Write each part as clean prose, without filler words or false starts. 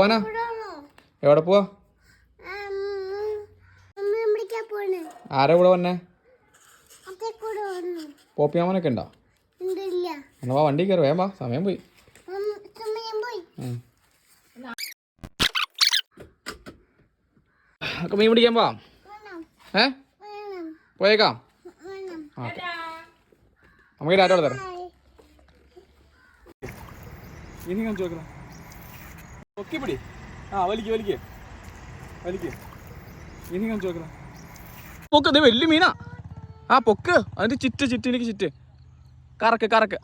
പോവാനാ? എവിടെ പോവാ? ആരാ കൂടെ വന്നെ? പോപ്പിയാമനൊക്കെ ഉണ്ടോ? എന്നാ വാ, വണ്ടി കയറി വേഗം വാ, സമയം പോയി. മീൻ പിടിക്കാൻ പോവാം. പോയേക്കാം. നമുക്ക് രാറ്റോടെ തരാം. ഇനി കാണിച്ചു നോക്കണം. പൊക്കി പിടി. വലിക്ക് വലിക്ക് വലിക്ക്. ഇനി കാണിച്ചു നോക്കണം. പൊക്ക്, ഇത് വലിയ മീനാ. പൊക്ക്. അതിന്റെ ചിറ്റ് എനിക്ക് ചിറ്റ്. കറക്ക്.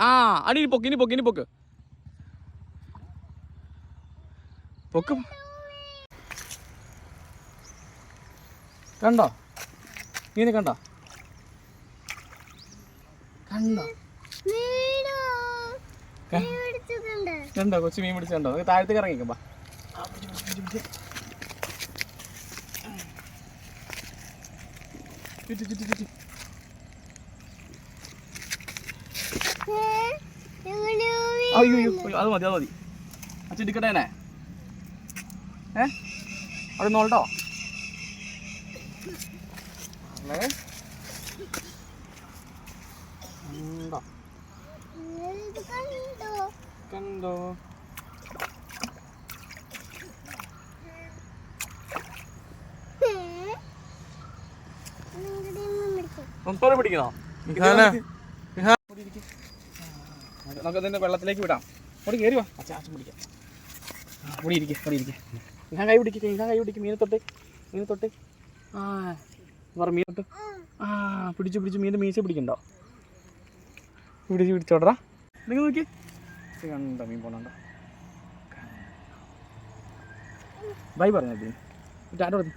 അടി പൊക്ക്. ഇനി പൊക്ക്. കണ്ടോ മീനെ? കണ്ടോ കൊച്ചു മീൻ പിടിച്ചുണ്ടോ? താഴത്തേക്ക് ഇറങ്ങിക്കുമ്പോ അയ്യോ അത് മതി. അച്ഛടിക്കട്ടേനെ അവിടെ നോട്ടോ. കണ്ടോ പിടിക്കണോ? നമുക്ക് ഇതിന്റെ വെള്ളത്തിലേക്ക് വിടാം. ഇവിടെ കയറി വാ. അച്ഛൻ പിടിക്കാം. ഇവിടെ ഇരിക്കെ. ഞാൻ കൈ പിടിക്കും. മീനെ തൊട്ട് മീൻ തൊട്ട്. പിടിച്ചു മീൻ്റെ മീശ പിടിക്കണ്ടോ? പിടിച്ചോടറാ. നിങ്ങൾ നോക്കി കണ്ടോ മീൻ പോണണ്ട. ബൈ പറഞ്ഞ ടാറ്റ.